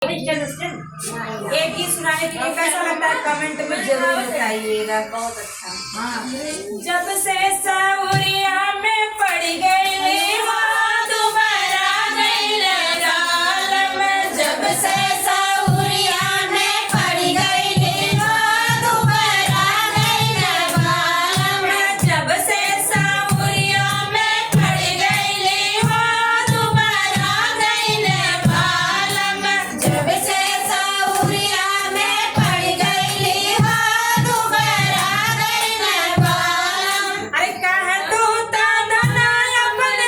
एक गीत सुनाने के लिए कैसा लगता है कमेंट में जरूर बताइएगा। बहुत अच्छा। हाँ। जब से सौरिया में पड़ गई दोबारा गई रालम, जब से सौरिया में पड़ गई दोबारा गई बालम, जब से सौरिया में पड़ गई दोबारा गई बालम, जब से सौरिया में पड़ गई दोबारा गई बालम। अरे कह तू ता धना अपन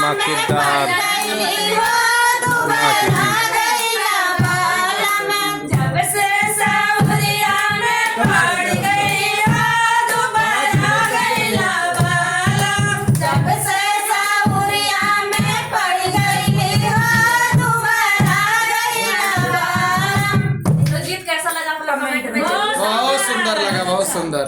अपना किरदार जब से सावरिया में पड़ गई हो दोबारा गईला बालम। जब से सावरिया में पड़ गई हो दोबारा गईला बालम। तो गीत कैसा लगा कमेंट में बहुत सुंदर लगा, बहुत सुंदर।